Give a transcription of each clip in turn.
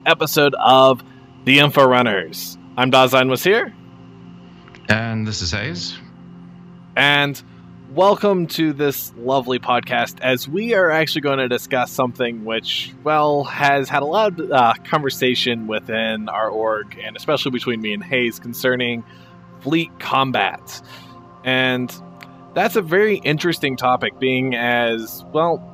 episode of the Inforunners. I'm Dasein was here. And this is Hayes. And welcome to this lovely podcast, as we are actually going to discuss something which, well, has had a lot of conversation within our org, and especially between me and Hayes, concerning fleet combat. And that's a very interesting topic, being as, well,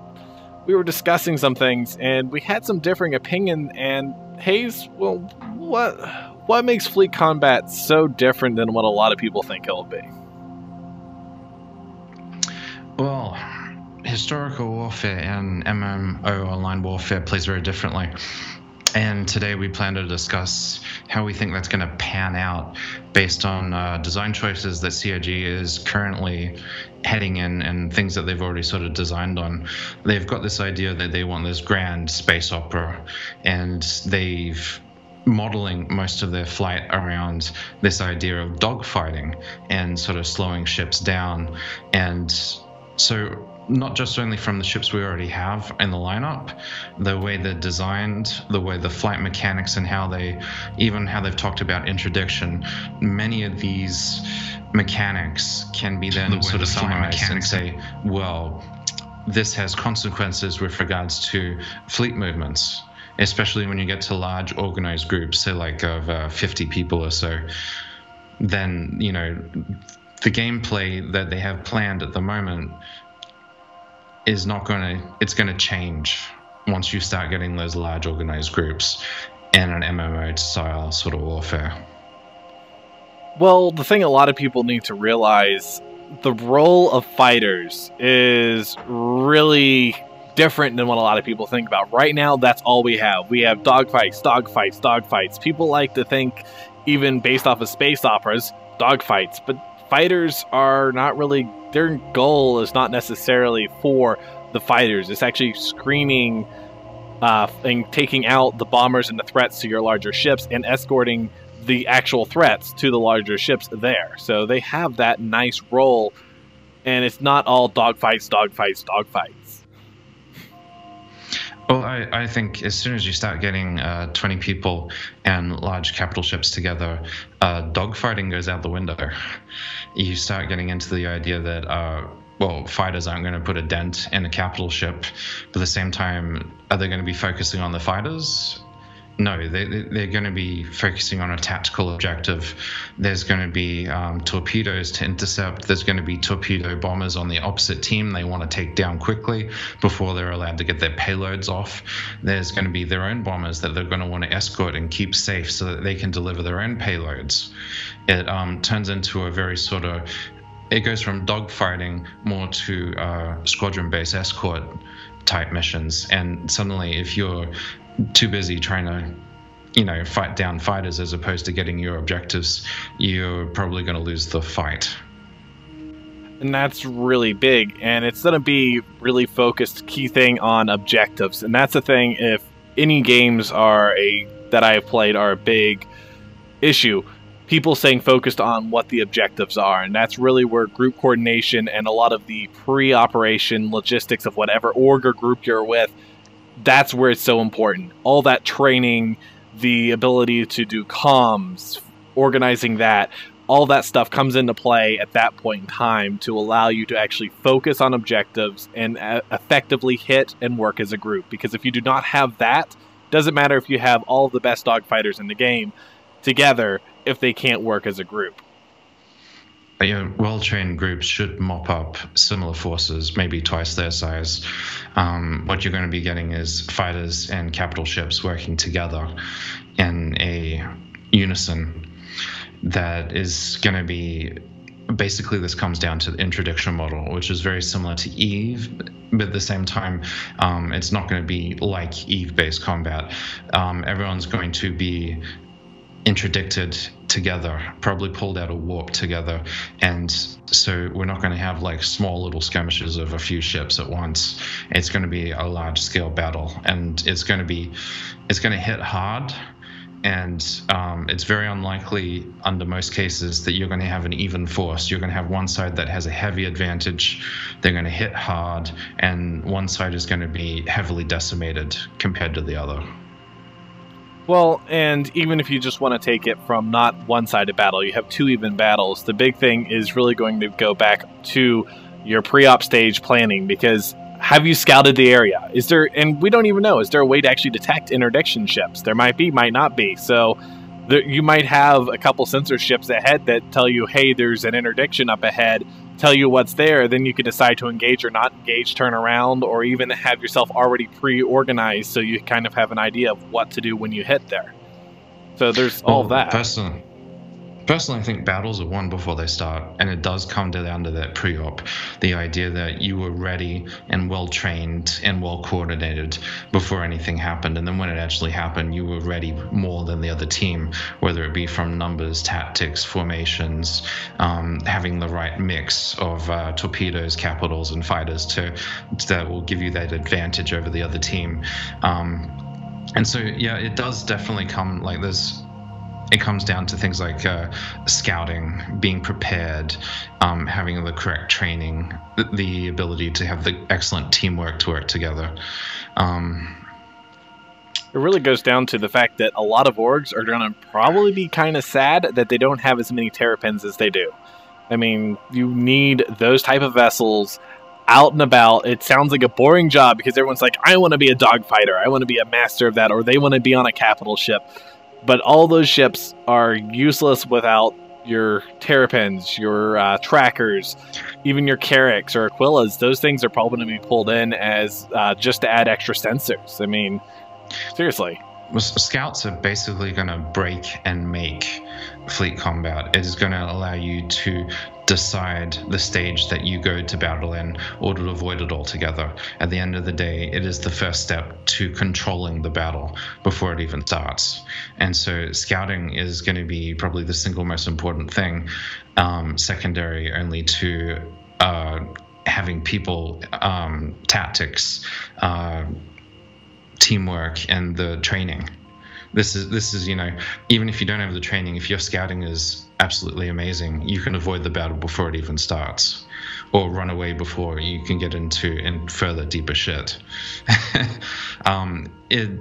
we were discussing some things, and we had some differing opinion, and Hayes, well, what makes fleet combat so different than what a lot of people think it'll be? Well, historical warfare and MMO online warfare plays very differently. And today we plan to discuss how we think that's going to pan out based on design choices that CIG is currently heading in and things that they've already sort of designed on. They've got this idea that they want this grand space opera, and they've modeling most of their flight around this idea of dogfighting and sort of slowing ships down. And so not just only from the ships we already have in the lineup, the way they're designed, the way the flight mechanics, and how they've talked about interdiction, many of these mechanics can be then sort of summarized and say, well, this has consequences with regards to fleet movements, especially when you get to large organized groups, say like of 50 people or so. Then, you know, the gameplay that they have planned at the moment is it's going to change once you start getting those large organized groups and an MMO style sort of warfare. Well, the thing a lot of people need to realize, the role of fighters is really different than what a lot of people think about. Right now, that's all we have. We have dogfights. People like to think, even based off of space operas, dogfights, but fighters are not really, their goal is not necessarily for the fighters. It's actually screening and taking out the bombers and the threats to your larger ships and escorting the actual threats to the larger ships there. So they have that nice role, and it's not all dogfights. Well, I think as soon as you start getting 20 people and large capital ships together, dogfighting goes out the window. You start getting into the idea that, fighters aren't going to put a dent in a capital ship, but at the same time, are they going to be focusing on the fighters? No, they're going to be focusing on a tactical objective. There's going to be torpedoes to intercept. There's going to be torpedo bombers on the opposite team they want to take down quickly before they're allowed to get their payloads off. There's going to be their own bombers that they're going to want to escort and keep safe so that they can deliver their own payloads. It turns into a very sort of, it goes from dogfighting more to squadron-based escort type missions. And suddenly, if you're too busy trying to, fight down fighters as opposed to getting your objectives, you're probably going to lose the fight. And that's really big, and it's going to be really focused, key thing on objectives. And that's the thing, if any games that I have played are a big issue, people staying focused on what the objectives are, and that's really where group coordination and a lot of the pre-operation logistics of whatever org or group you're with, that's where it's so important. All that training, the ability to do comms, organizing that, all that stuff comes into play at that point in time to allow you to actually focus on objectives and effectively hit and work as a group. Because if you do not have that, doesn't matter if you have all of the best dogfighters in the game together if they can't work as a group. Well-trained groups should mop up similar forces, maybe twice their size. What you're going to be getting is fighters and capital ships working together in a unison that is going to be, basically this comes down to the interdiction model, which is very similar to EVE, but at the same time, it's not going to be like EVE-based combat. Everyone's going to be interdicted together, probably pulled out a warp together, and so we're not going to have like small little skirmishes of a few ships at once. It's going to be a large scale battle, and it's going to hit hard, and it's very unlikely under most cases that you're going to have an even force. You're going to have one side that has a heavy advantage, they're going to hit hard, and one side is going to be heavily decimated compared to the other. Well, and even if you just want to take it from not one-sided battle, you have two even battles. The big thing is really going to go back to your pre-op stage planning, because have you scouted the area? Is there, and we don't even know, is there a way to actually detect interdiction ships? There might be, might not be. So you might have a couple sensor ships ahead that tell you, hey, there's an interdiction up ahead, tell you what's there. Then you can decide to engage or not engage, turn around, or even have yourself already pre-organized so you kind of have an idea of what to do when you hit there. So there's all of that. Personally, I think battles are won before they start, and it does come down to that pre-op, the idea that you were ready and well-trained and well-coordinated before anything happened, and then when it actually happened, you were ready more than the other team, whether it be from numbers, tactics, formations, having the right mix of torpedoes, capitals, and fighters that will give you that advantage over the other team. And so, yeah, it does definitely come like this. It comes down to things like scouting, being prepared, having the correct training, the ability to have the excellent teamwork to work together. It really goes down to the fact that a lot of orgs are going to probably be kind of sad that they don't have as many terrapins as they do. I mean, you need those type of vessels out and about. It sounds like a boring job because everyone's like, I want to be a dogfighter, I want to be a master of that, or they want to be on a capital ship. But all those ships are useless without your terrapins, your trackers, even your Carracks or Aquillas. Those things are probably going to be pulled in as just to add extra sensors. I mean, seriously. Scouts are basically going to break and make fleet combat. It is going to allow you to decide the stage that you go to battle in, or to avoid it altogether. At the end of the day, it is the first step to controlling the battle before it even starts. And so scouting is going to be probably the single most important thing, secondary only to having people, tactics, teamwork, and the training. This is, you know, even if you don't have the training, if your scouting is absolutely amazing, you can avoid the battle before it even starts, or run away before you can get into further deeper shit. It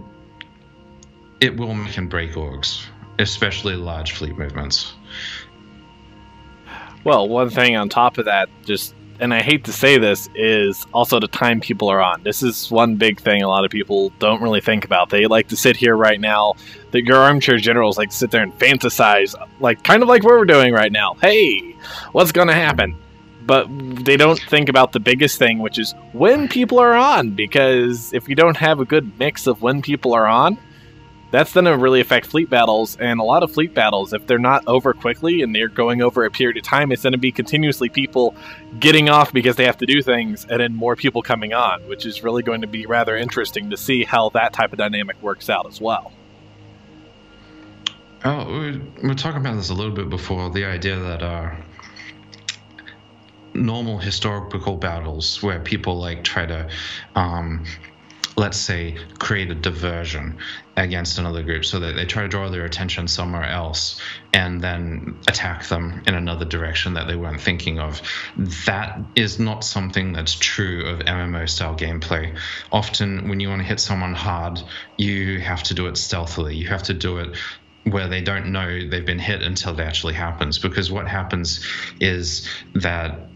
will make and break orgs, especially large fleet movements. Well, one thing on top of that, and I hate to say this, is also the time people are on. This is one big thing a lot of people don't really think about. They like to sit here right now, that your armchair generals like to sit there and fantasize, like kind of like what we're doing right now. Hey, what's going to happen? But they don't think about the biggest thing, which is when people are on. Because if you don't have a good mix of when people are on, that's going to really affect fleet battles. And a lot of fleet battles, if they're not over quickly and they're going over a period of time, it's going to be continuously people getting off because they have to do things, and then more people coming on, which is really going to be rather interesting to see how that type of dynamic works out as well. Oh, we were talking about this a little bit before, the idea that normal historical battles where people like try to let's say, create a diversion against another group, so that they try to draw their attention somewhere else and then attack them in another direction that they weren't thinking of. That is not something that's true of MMO-style gameplay. Often, when you want to hit someone hard, you have to do it stealthily. You have to do it where they don't know they've been hit until it actually happens, because what happens is that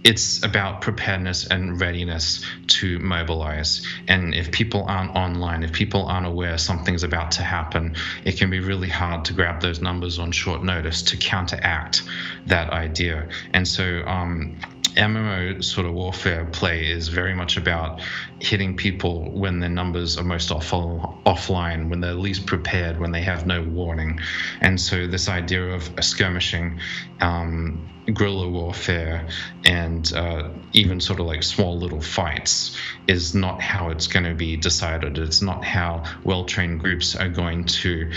it's about preparedness and readiness to mobilize. And if people aren't online, if people aren't aware something's about to happen, it can be really hard to grab those numbers on short notice to counteract that idea. And so MMO sort of warfare play is very much about hitting people when their numbers are most offline, when they're least prepared, when they have no warning. And so this idea of skirmishing, guerrilla warfare, and even sort of like small little fights is not how it's going to be decided. It's not how well-trained groups are going to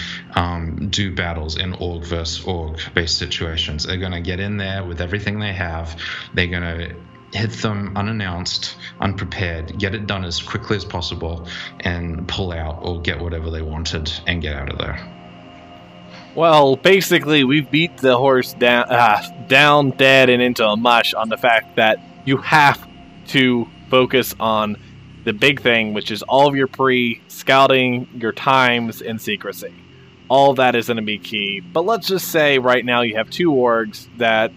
do battles in org versus org based situations. They're going to get in there with everything they have. They're going to hit them unannounced, unprepared, get it done as quickly as possible, and pull out or get whatever they wanted and get out of there. Well, basically, we've beat the horse down dead and into a mush on the fact that you have to focus on the big thing, which is all of your pre-scouting, your times, and secrecy. All of that is going to be key. But let's just say right now you have two orgs that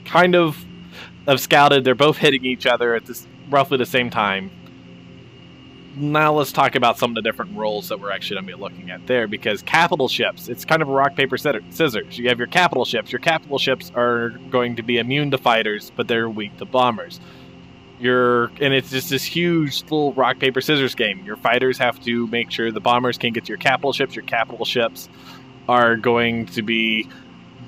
kind of have scouted. They're both hitting each other at roughly the same time. Now let's talk about some of the different roles that we're actually going to be looking at there, because capital ships, it's kind of a rock, paper, scissors. You have your capital ships. Your capital ships are going to be immune to fighters, but they're weak to bombers. And it's just this huge little rock, paper, scissors game. Your fighters have to make sure the bombers can't get to your capital ships. Your capital ships are going to be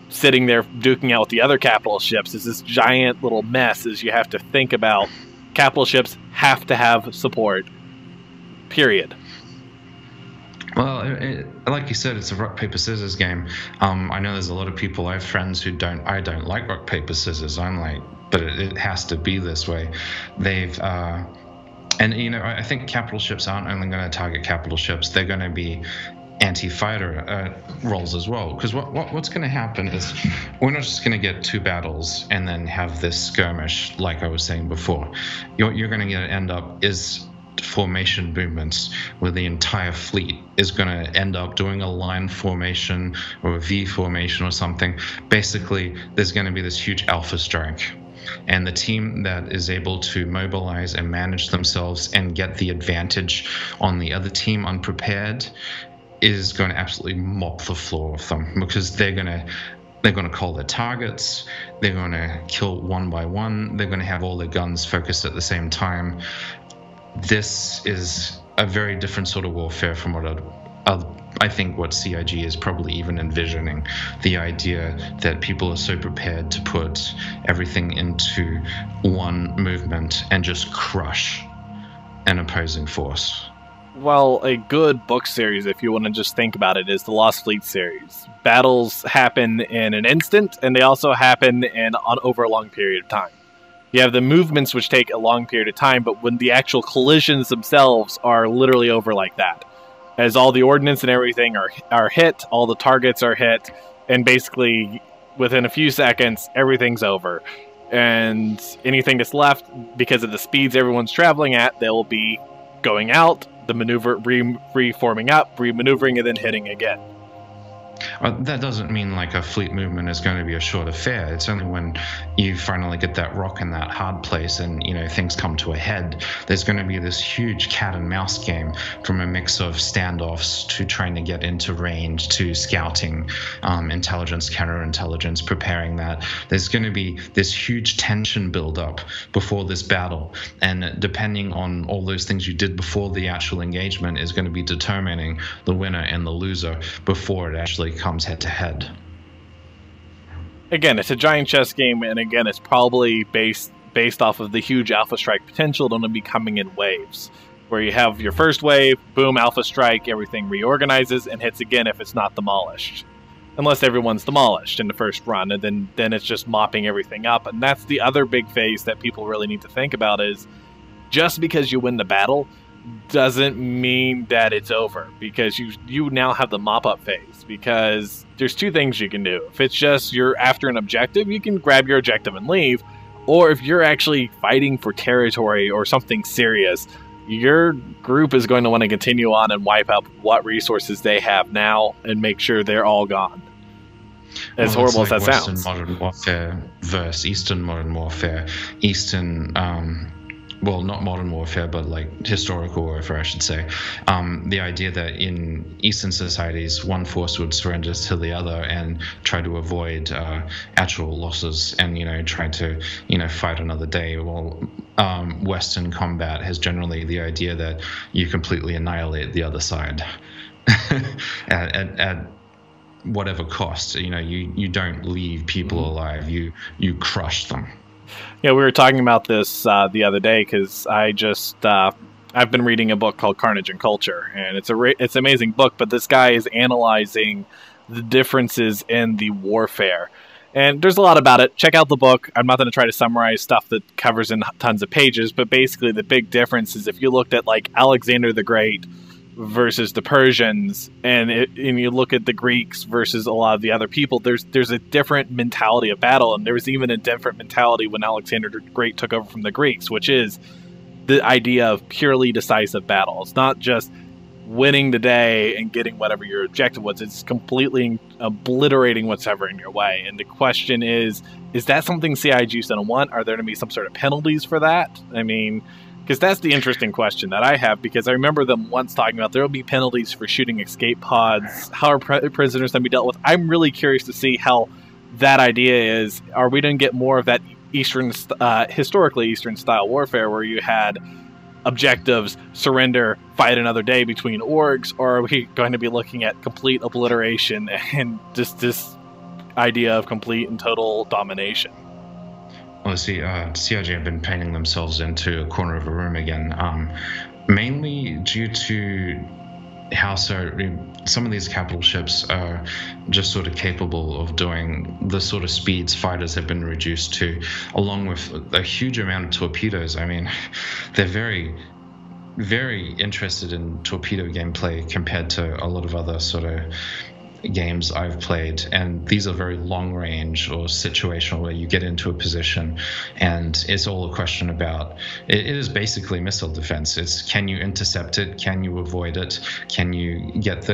sitting there duking out with the other capital ships. It's this giant little mess as you have to think about. Capital ships have to have support. Period. Well, like you said, it's a rock, paper, scissors game. I know there's a lot of people, I have friends who I don't like rock, paper, scissors. I'm like, but it has to be this way. And you know, I think capital ships aren't only going to target capital ships, they're going to be anti-fighter roles as well. Because what's going to happen is we're not just going to get two battles and then have this skirmish like I was saying before. You're going to end up is formation movements where the entire fleet is going to end up doing a line formation or a V formation or something. Basically, there's going to be this huge alpha strike. And the team that is able to mobilize and manage themselves and get the advantage on the other team unprepared is going to absolutely mop the floor with them, because they're going to call their targets, they're going to kill one by one, they're going to have all their guns focused at the same time. This is a very different sort of warfare from what I think what CIG is probably even envisioning. The idea that people are so prepared to put everything into one movement and just crush an opposing force. Well, a good book series, if you want to just think about it, is the Lost Fleet series. Battles happen in an instant, and they also happen over a long period of time. You have the movements, which take a long period of time, but when the actual collisions themselves are literally over like that. As all the ordnance and everything are hit, all the targets are hit, and basically within a few seconds, everyth's over. And anything that's left, because of the speeds everyone's traveling at, they'll be going out, the maneuver, reforming up, re-maneuvering, and then hitting again. That doesn't mean like a fleet movement is going to be a short affair. It's only when you finally get that rock in that hard place and, you know, things come to a head. There's going to be this huge cat and mouse game, from a mix of standoffs to trying to get into range to scouting, intelligence, counterintelligence, preparing that. There's going to be this huge tension build-up before this battle. And depending on all those things you did before the actual engagement is going to be determining the winner and the loser before it actually comes head to head. Again, it's a giant chess game, and again, it's probably based off of the huge alpha strike potential that's going to be coming in waves, where you have your first wave, boom, alpha strike, everything reorganizes and hits again if it's not demolished, unless everyone's demolished in the first run, and then it's just mopping everything up. And that's the other big phase that people really need to think about, is just because you win the battle doesn't mean that it's over, because you now have the mop-up phase, because there's two things you can do. If it's just you're after an objective, you can grab your objective and leave, or if you're actually fighting for territory or something serious, your group is going to want to continue on and wipe out what resources they have now and make sure they're all gone. As horrible as that sounds. Western modern warfare versus Eastern modern warfare. Well, not modern warfare, but like historical warfare, I should say. The idea that in Eastern societies, one force would surrender to the other and try to avoid actual losses and, you know, try to, you know, fight another day. Well, Western combat has generally the idea that you completely annihilate the other side at whatever cost. You know, you don't leave people alive. You crush them. Yeah, we were talking about this the other day, because I've been reading a book called Carnage Culture, and it's an amazing book, but this guy is analyzing the differences in the warfare. And there's a lot about it. Check out the book. I'm not going to try to summarize stuff that covers in tons of pages, but basically the big difference is if you looked at like Alexander the Great versus the Persians, and you look at the Greeks versus a lot of the other people, there's a different mentality of battle, and there was even a different mentality when Alexander the Great took over from the Greeks, which is the idea of purely decisive battle. It's not just winning the day and getting whatever your objective was. It's completely obliterating what's ever in your way. And the question is that something CIG's going to want? Are there going to be some sort of penalties for that? I mean, because that's the interesting question that I have, because I remember them once talking about there will be penalties for shooting escape pods. How are prisoners going to be dealt with? I'm really curious to see how that idea is. Are we going to get more of that historically Eastern style warfare where you had objectives, surrender, fight another day between orgs, or are we going to be looking at complete obliteration and just this idea of complete and total domination? Well, see, CIG have been painting themselves into a corner of a room again, mainly due to how some of these capital ships are just sort of capable of doing the sort of speeds fighters have been reduced to, along with a huge amount of torpedoes. I mean, they're very, very interested in torpedo gameplay compared to a lot of other sort of games I've played, and these are very long range or situational where you get into a position and it's all a question about it is basically missile defense. It's can you intercept it, can you avoid it, can you get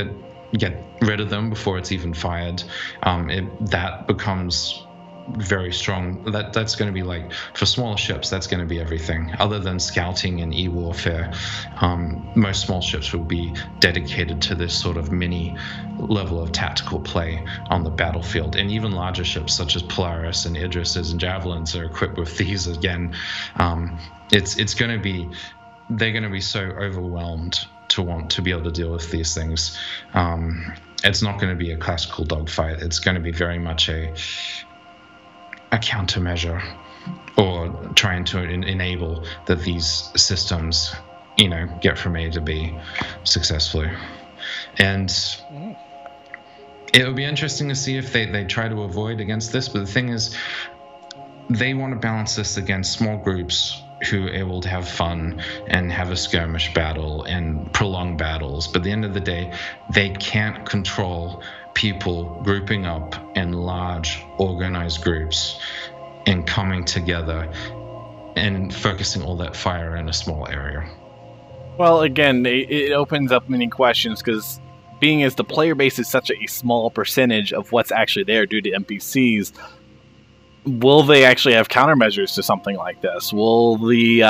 rid of them before it's even fired. That becomes very strong. That's going to be like, for smaller ships, that's going to be everything other than scouting and e-warfare. Most small ships will be dedicated to this sort of mini level of tactical play on the battlefield, and even larger ships such as Polaris and Idrises and Javelins are equipped with these again. It's going to be, they're going to be so overwhelmed to want to be able to deal with these things. It's not going to be a classical dogfight. It's going to be very much a countermeasure, or trying to enable that these systems, get from A to B successfully. And it'll be interesting to see if they try to avoid against this. But the thing is, they want to balance this against small groups who are able to have fun and have a skirmish battle and prolong battles. But at the end of the day, they can't control people grouping up in large organized groups and coming together and focusing all that fire in a small area. Well, again, it opens up many questions, because being as the player base is such a small percentage of what's actually there due to NPCs, will they actually have countermeasures to something like this? Will the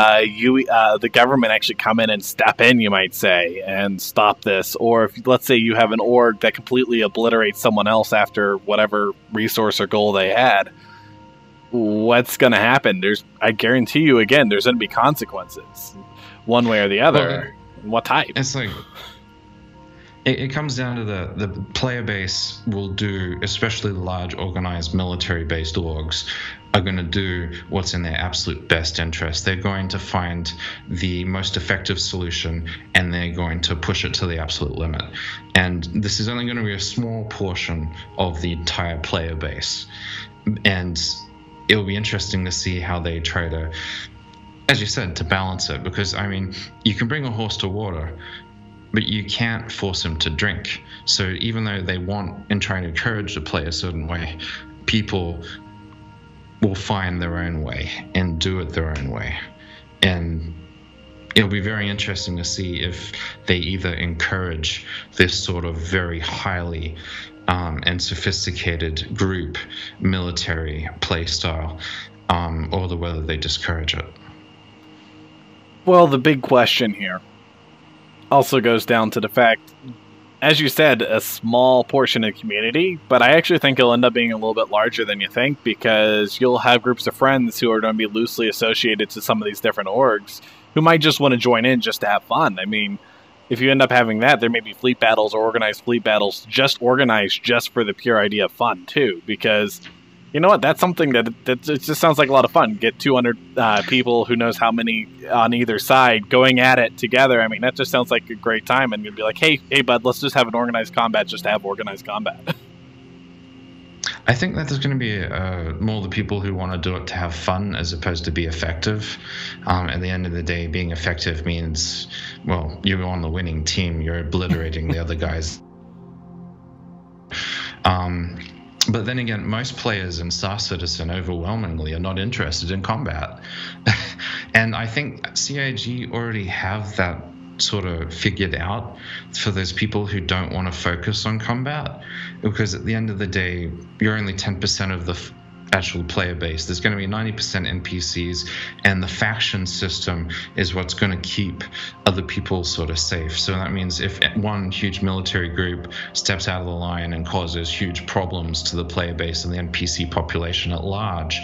government actually come in and step in, you might say, and stop this? Or if, let's say, you have an org that completely obliterates someone else after whatever resource or goal they had, what's going to happen? I guarantee you, again, there's going to be consequences, one way or the other. Well, what type? It's like, it comes down to the player base will do, especially the large organized military-based orgs, are going to do what's in their absolute best interest. They're going to find the most effective solution, and they're going to push it to the absolute limit. And this is only going to be a small portion of the entire player base. And it'll be interesting to see how they try to, as you said, to balance it. Because, I mean, you can bring a horse to water, but you can't force him to drink. So even though they want and try to encourage to play a certain way, people will find their own way and do it their own way. And it'll be very interesting to see if they either encourage this sort of very highly and sophisticated group military play style, or whether they discourage it. Well, the big question here also goes down to the fact, as you said, a small portion of the community, but I actually think it'll end up being a little bit larger than you think, because you'll have groups of friends who are going to be loosely associated to some of these different orgs who might just want to join in just to have fun. I mean, if you end up having that, there may be fleet battles or organized fleet battles just organized just for the pure idea of fun, too, because you know what? That's something that it just sounds like a lot of fun. Get 200 people, who knows how many on either side, going at it together. I mean, that just sounds like a great time. And you'd be like, hey, bud, let's just have an organized combat just to have organized combat. I think that there's going to be more the people who want to do it to have fun as opposed to be effective. At the end of the day, being effective means, well, you're on the winning team. You're obliterating the other guys. But then again, most players in Star Citizen overwhelmingly are not interested in combat. And I think CIG already have that sort of figured out for those people who don't want to focus on combat, because at the end of the day, you're only 10% of the actual player base. There's going to be 90% NPCs, and the faction system is what's going to keep other people sort of safe. So that means if one huge military group steps out of the line and causes huge problems to the player base and the NPC population at large,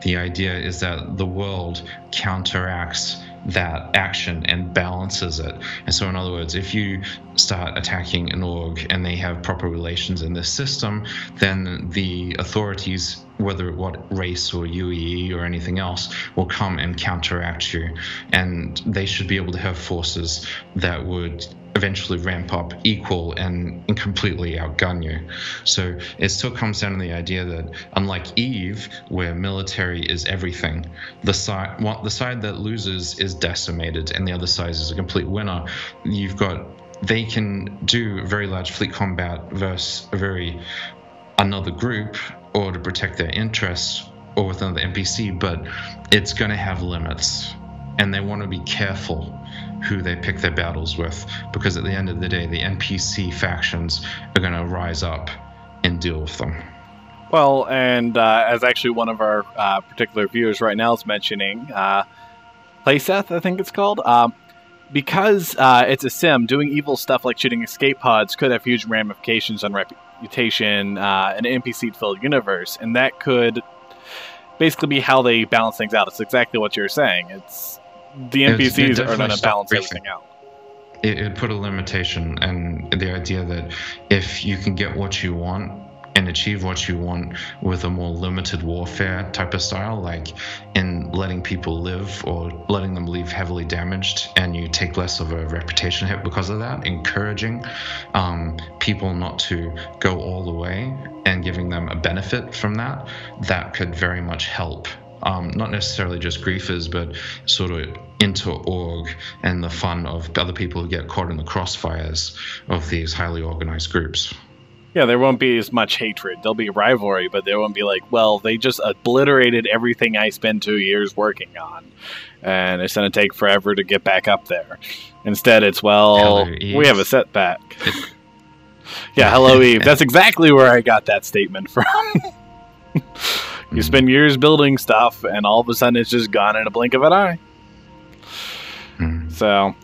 the idea is that the world counteracts that action and balances it. And so in other words, if you start attacking an org and they have proper relations in this system, then the authorities, whether what race or UEE or anything else, will come and counteract you. And they should be able to have forces that would eventually ramp up equal and completely outgun you. So it still comes down to the idea that, unlike Eve, where military is everything, the side that loses is decimated and the other side is a complete winner. They can do very large fleet combat versus another group, or to protect their interests, or with another NPC, but it's going to have limits, and they want to be careful who they pick their battles with, because at the end of the day, the NPC factions are going to rise up and deal with them. Well, and as actually one of our particular viewers right now is mentioning, Seth, I think it's called, because it's a sim, doing evil stuff like shooting escape pods could have huge ramifications on reputation in an NPC-filled universe, and that could basically be how they balance things out. It's exactly what you're saying. It's the NPCs are going to balance everything out. It put a limitation, and the idea that if you can get what you want and achieve what you want with a more limited warfare type of style, like in letting people live or letting them leave heavily damaged, and you take less of a reputation hit because of that, encouraging people not to go all the way and giving them a benefit from that, that could very much help. Not necessarily just griefers, but sort of inter-org and the fun of other people who get caught in the crossfires of these highly organized groups. Yeah, there won't be as much hatred. There'll be rivalry, but there won't be like, well, they just obliterated everything I spent 2 years working on, and it's going to take forever to get back up there. Instead, it's, well, we have a setback. Yeah, hello, Eve. That's exactly where I got that statement from. You spend years building stuff, and all of a sudden it's just gone in a blink of an eye. So,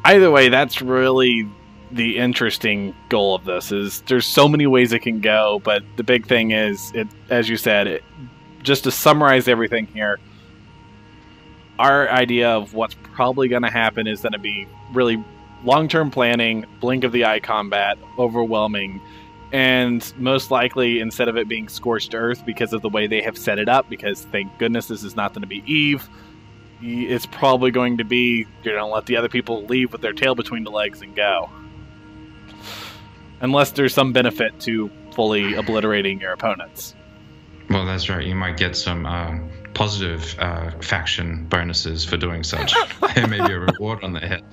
either way, that's really the interesting goal of this. Is there's so many ways it can go, but the big thing is, as you said, just to summarize everything here, our idea of what's probably going to happen is going to be really long-term planning, blink of the eye combat, overwhelming, and most likely, instead of it being scorched earth because of the way they have set it up, because thank goodness this is not going to be Eve, it's probably going to be, let the other people leave with their tail between the legs and go. Unless there's some benefit to fully obliterating your opponents. Well, that's right. You might get some positive faction bonuses for doing such. There may be a reward on the head.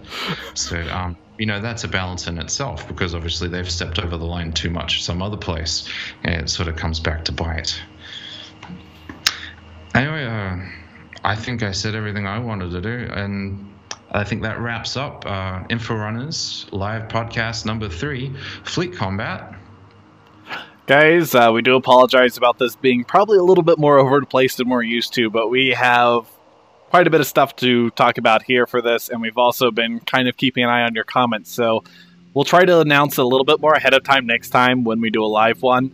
So, that's a balance in itself, because obviously they've stepped over the line too much some other place, and it sort of comes back to bite. Anyway, I think I said everything I wanted to do, and I think that wraps up Inforunners live podcast number 3, Fleet Combat. Guys, we do apologize about this being probably a little bit more over the place than we're used to, but we have quite a bit of stuff to talk about here for this, and we've also been kind of keeping an eye on your comments, so we'll try to announce it a little bit more ahead of time next time when we do a live one,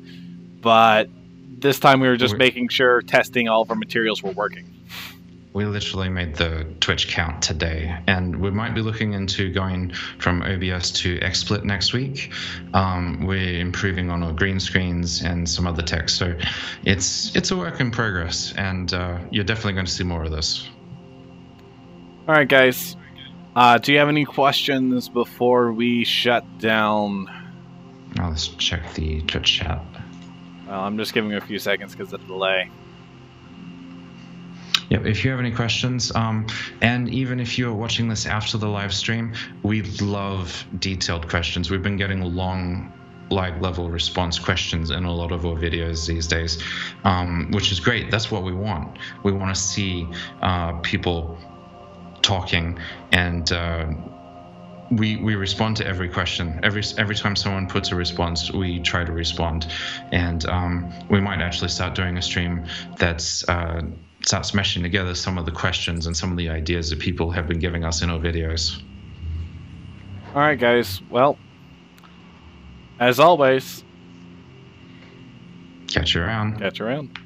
but this time we were just making sure testing all of our materials were working. We literally made the Twitch count today, and we might be looking into going from OBS to XSplit next week. We're improving on our green screens and some other tech, so it's a work in progress, and you're definitely going to see more of this. All right, guys. Do you have any questions before we shut down? Now let's check the Twitch chat. Well, I'm just giving you a few seconds because of the delay. Yep, if you have any questions, and even if you're watching this after the live stream, we love detailed questions. We've been getting long like level response questions in a lot of our videos these days, which is great. That's what we want. We want to see people talking, and we respond to every question. Every time someone puts a response, we try to respond, and we might actually start doing a stream that's starts meshing together some of the questions and some of the ideas that people have been giving us in our videos. All right, guys. Well, as always, Catch you around. catch you around.